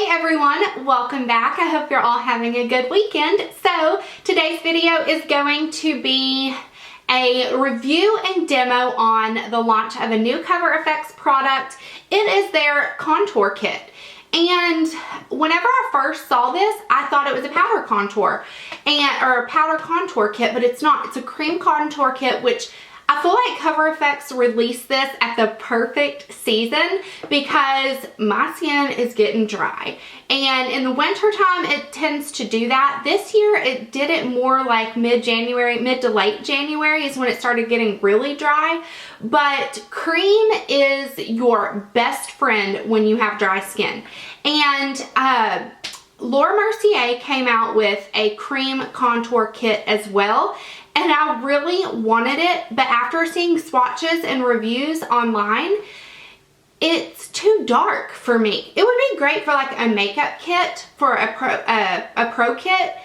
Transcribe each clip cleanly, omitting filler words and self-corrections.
Hey everyone, welcome back. I hope you're all having a good weekend. So today's video is going to be a review and demo on the launch of a new Cover FX product. It is their contour kit. And whenever I first saw this, I thought it was a powder contour or a powder contour kit, but it's not. It's a cream contour kit, which I feel like Cover FX released this at the perfect season because my skin is getting dry. And in the winter time, it tends to do that. This year, it did it more like mid-January, mid to late January is when it started getting really dry. But cream is your best friend when you have dry skin. And Laura Mercier came out with a cream contour kit as well. And I really wanted it, but after seeing swatches and reviews online, it's too dark for me. It would be great for like a makeup kit, for a pro kit,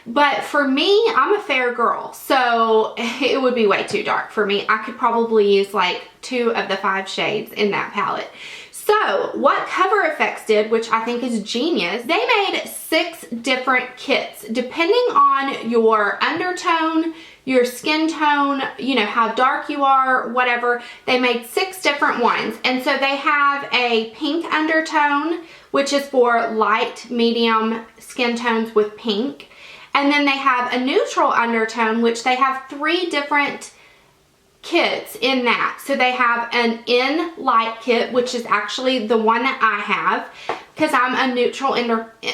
but for me, I'm a fair girl, so it would be way too dark for me. I could probably use like 2 of the 5 shades in that palette. So what Cover FX did, which I think is genius, they made 6 different kits depending on your undertone, your skin tone, you know, how dark you are, whatever. They made 6 different ones. And so they have a pink undertone, which is for light, medium skin tones with pink. And then they have a neutral undertone, which they have 3 different kits in that. So they have an in light kit, which is actually the one that I have because I'm a neutral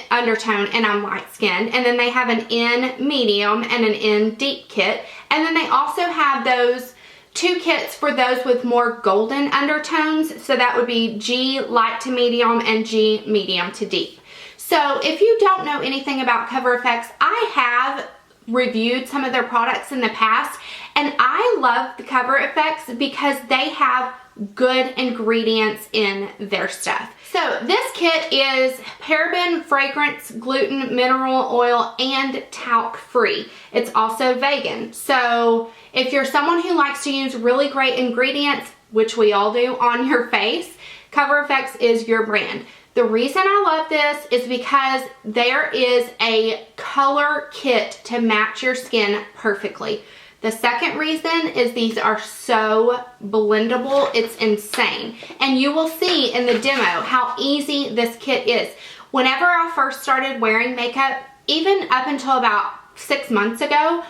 undertone and I'm light skinned. And then they have an in medium and an in deep kit. And then they also have those 2 kits for those with more golden undertones. So that would be G light to medium and G medium to deep. So if you don't know anything about Cover FX, I have reviewed some of their products in the past, and I love the Cover FX because they have good ingredients in their stuff. So this kit is paraben, fragrance, gluten, mineral oil, and talc free. It's also vegan. So if you're someone who likes to use really great ingredients, which we all do, on your face, Cover FX is your brand. The reason I love this is because there is a color kit to match your skin perfectly. The second reason is these are so blendable, it's insane. And you will see in the demo how easy this kit is. Whenever I first started wearing makeup, even up until about 6 months ago,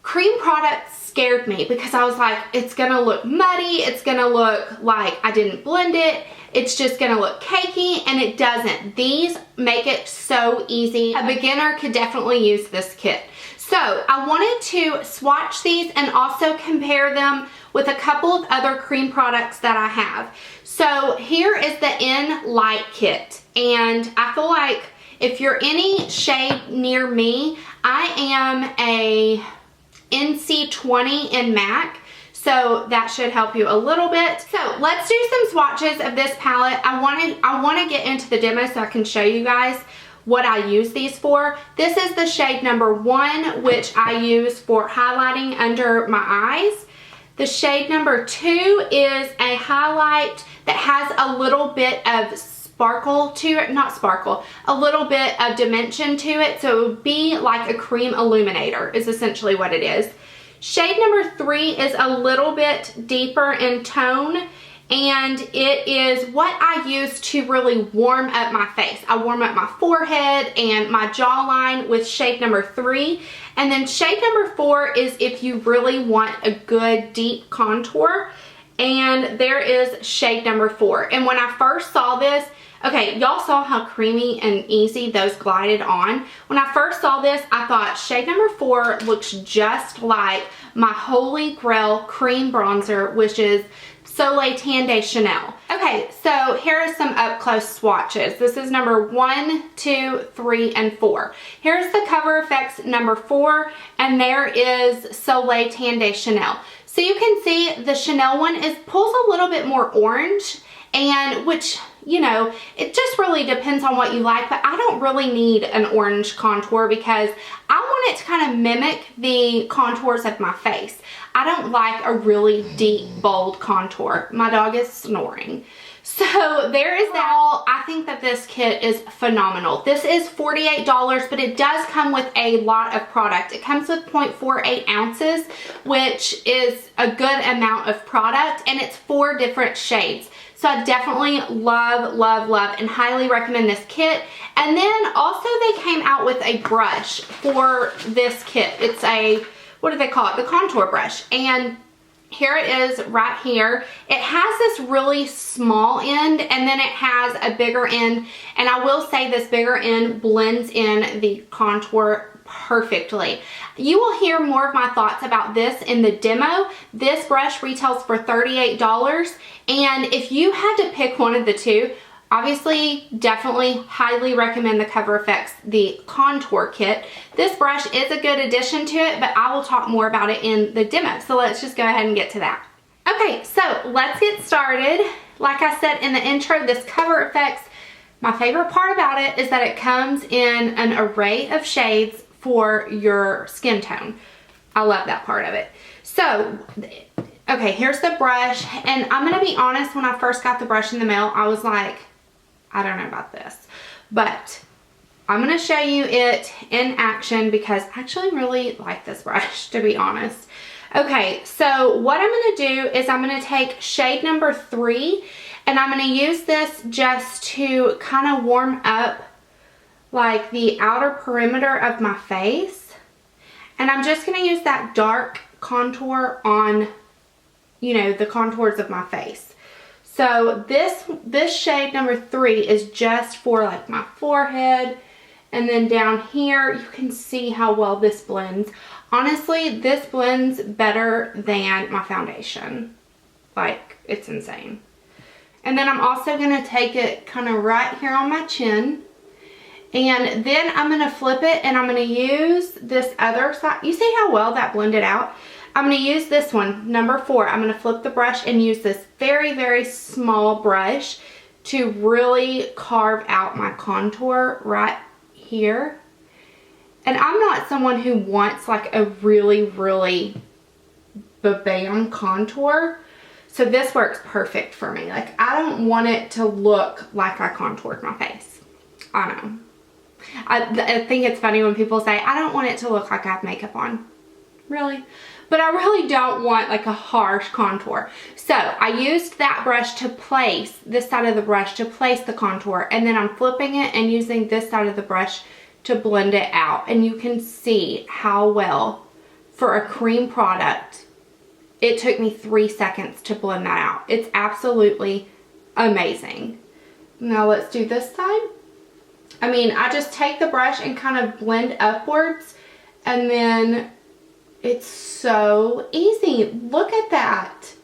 cream products scared me because I was like, it's gonna look muddy, it's gonna look like I didn't blend it, it's just gonna look cakey, and it doesn't. These make it so easy. A beginner could definitely use this kit. So I wanted to swatch these and also compare them with a couple of other cream products that I have. So here is the In Light kit, and I feel like if you're any shade near me, I am a NC20 in MAC, so that should help you a little bit. So let's do some swatches of this palette. I want to get into the demo so I can show you guys what I use these for. This is the shade number 1, which I use for highlighting under my eyes. The shade number 2 is a highlight that has a little bit of sparkle to it, not sparkle, a little bit of dimension to it, so it would be like a cream illuminator is essentially what it is. Shade number 3 is a little bit deeper in tone, and it is what I use to really warm up my face. I warm up my forehead and my jawline with shade number 3, and then shade number 4 is if you really want a good deep contour, and there is shade number 4. And when I first saw this, okay, y'all saw how creamy and easy those glided on. When I first saw this, I thought shade number 4 looks just like my Holy Grail cream bronzer, which is Soleil Tan de Chanel. Okay, so here are some up close swatches. This is number 1, 2, 3, and 4. Here's the Cover FX number 4, and there is Soleil Tan de Chanel. So you can see the Chanel one pulls a little bit more orange, and which, you know, it just really depends on what you like, but I don't really need an orange contour because I want it to kind of mimic the contours of my face. I don't like a really deep, bold contour. My dog is snoring. So there is that. I think that this kit is phenomenal. This is $48, but it does come with a lot of product. It comes with 0.48 ounces, which is a good amount of product, and it's 4 different shades. So I definitely love, love, love, and highly recommend this kit. And then also they came out with a brush for this kit. It's a, what do they call it? The contour brush. And here it is right here. It has this really small end, and then it has a bigger end. And I will say this bigger end blends in the contour perfectly. You will hear more of my thoughts about this in the demo. This brush retails for $38, and if you had to pick one of the two, obviously definitely highly recommend the Cover FX, the contour kit. This brush is a good addition to it, but I will talk more about it in the demo, so let's just go ahead and get to that. Okay, so let's get started. Like I said in the intro, this Cover FX, my favorite part about it is that it comes in an array of shades for your skin tone. I love that part of it. So, okay, here's the brush, and I'm gonna be honest, when I first got the brush in the mail, I was like, I don't know about this, but I'm gonna show you it in action because I actually really like this brush, to be honest. Okay, so what I'm gonna do is I'm gonna take shade number 3, and I'm gonna use this just to kind of warm up like the outer perimeter of my face. And I'm just gonna use that dark contour on, you know, the contours of my face. So this shade number 3 is just for like my forehead, and then down here you can see how well this blends. Honestly, this blends better than my foundation. Like, it's insane. And then I'm also gonna take it kind of right here on my chin, and then I'm gonna flip it and I'm gonna use this other side. You see how well that blended out? I'm gonna use this one, number 4. I'm gonna flip the brush and use this very, very small brush to really carve out my contour right here. And I'm not someone who wants like a really, really bam contour. So this works perfect for me. Like, I don't want it to look like I contoured my face. I know. I think it's funny when people say, I don't want it to look like I have makeup on. Really? But I really don't want like a harsh contour. So I used that brush to place, this side of the brush to place the contour. And then I'm flipping it and using this side of the brush to blend it out. And you can see how well, for a cream product, it took me 3 seconds to blend that out. It's absolutely amazing. Now let's do this side. I mean, I just take the brush and kind of blend upwards, and then it's so easy. Look at that.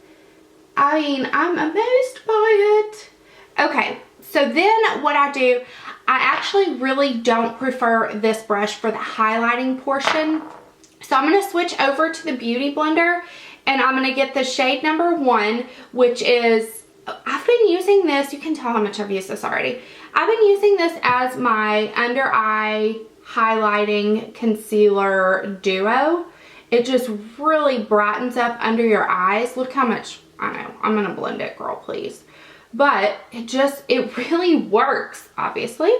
I mean, I'm amazed by it. Okay, so then what I do, I actually really don't prefer this brush for the highlighting portion. So I'm gonna switch over to the Beauty Blender, and I'm gonna get the shade number 1, which is, I've been using this, you can tell how much I've used this already. I've been using this as my under eye highlighting concealer duo. It just really brightens up under your eyes. Look how much, I know, I'm gonna blend it, girl, please. But it really works, obviously.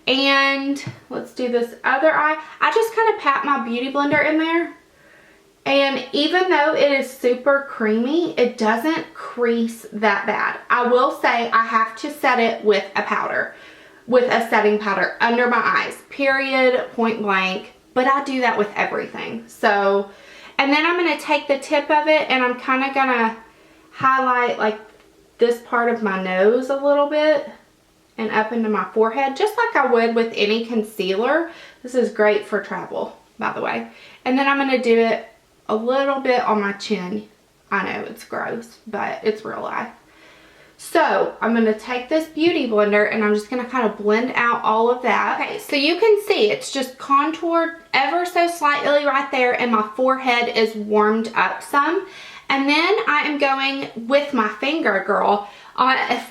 And let's do this other eye. I just kind of pat my Beauty Blender in there. And even though it is super creamy, it doesn't crease that bad. I will say I have to set it with a powder, with a setting powder under my eyes, period, point blank. But I do that with everything. So, and then I'm going to take the tip of it and I'm kind of going to highlight like this part of my nose a little bit and up into my forehead, just like I would with any concealer. This is great for travel, by the way. And then I'm going to do it a little bit on my chin. I know it's gross, but it's real life. So I'm going to take this Beauty Blender and I'm just going to kind of blend out all of that. Okay, so you can see it's just contoured ever so slightly right there, and my forehead is warmed up some. And then I am going with my finger, girl,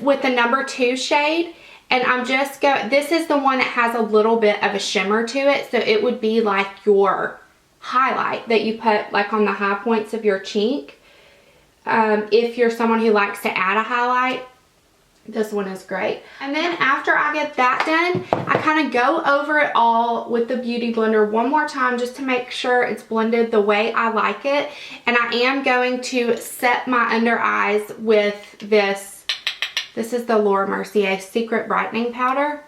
with the number 2 shade. And I'm just going, this is the one that has a little bit of a shimmer to it. So it would be like your highlight that you put like on the high points of your cheek. If you're someone who likes to add a highlight, this one is great. And then after I get that done, I kind of go over it all with the Beauty Blender one more time just to make sure it's blended the way I like it. And I am going to set my under eyes with this. This is the Laura Mercier Secret Brightening Powder,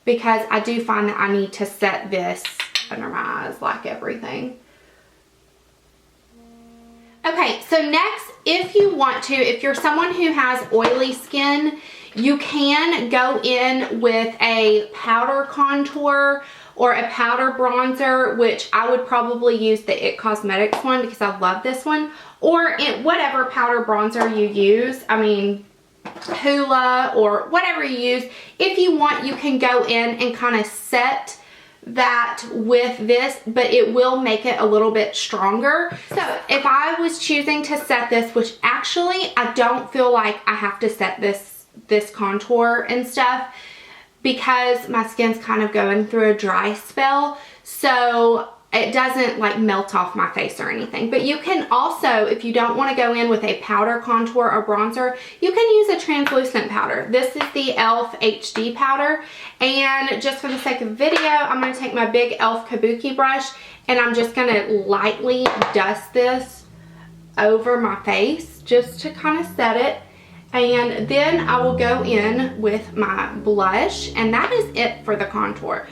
because I do find that I need to set this under my eyes like everything. Okay, so next, if you want to, if you're someone who has oily skin, you can go in with a powder contour or a powder bronzer, which I would probably use the IT Cosmetics one because I love this one, or whatever powder bronzer you use. I mean, Hoola or whatever you use. If you want, you can go in and kind of set that with this, but it will make it a little bit stronger. So if I was choosing to set this, which actually I don't feel like I have to set this contour and stuff, because my skin's kind of going through a dry spell, so it doesn't like melt off my face or anything. But you can also, if you don't want to go in with a powder contour or bronzer, you can use a translucent powder. This is the e.l.f. HD powder. And just for the sake of video, I'm going to take my big e.l.f. Kabuki brush and I'm just going to lightly dust this over my face just to kind of set it. And then I will go in with my blush, and that is it for the contour.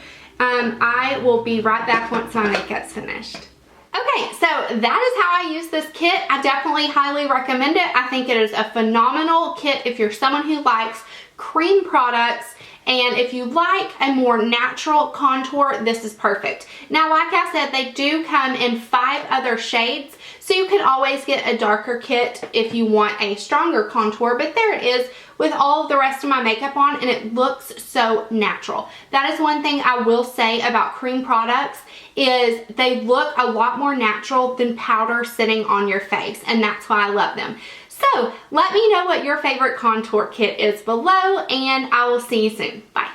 I will be right back once my makeup's finished. Okay, so that is how I use this kit. I definitely highly recommend it. I think it is a phenomenal kit if you're someone who likes cream products, and if you like a more natural contour, this is perfect. Now, like I said, they do come in 5 other shades, so you can always get a darker kit if you want a stronger contour, but there it is with all of the rest of my makeup on, and it looks so natural. That is one thing I will say about cream products, is they look a lot more natural than powder sitting on your face, and that's why I love them. So let me know what your favorite contour kit is below, and I will see you soon. Bye.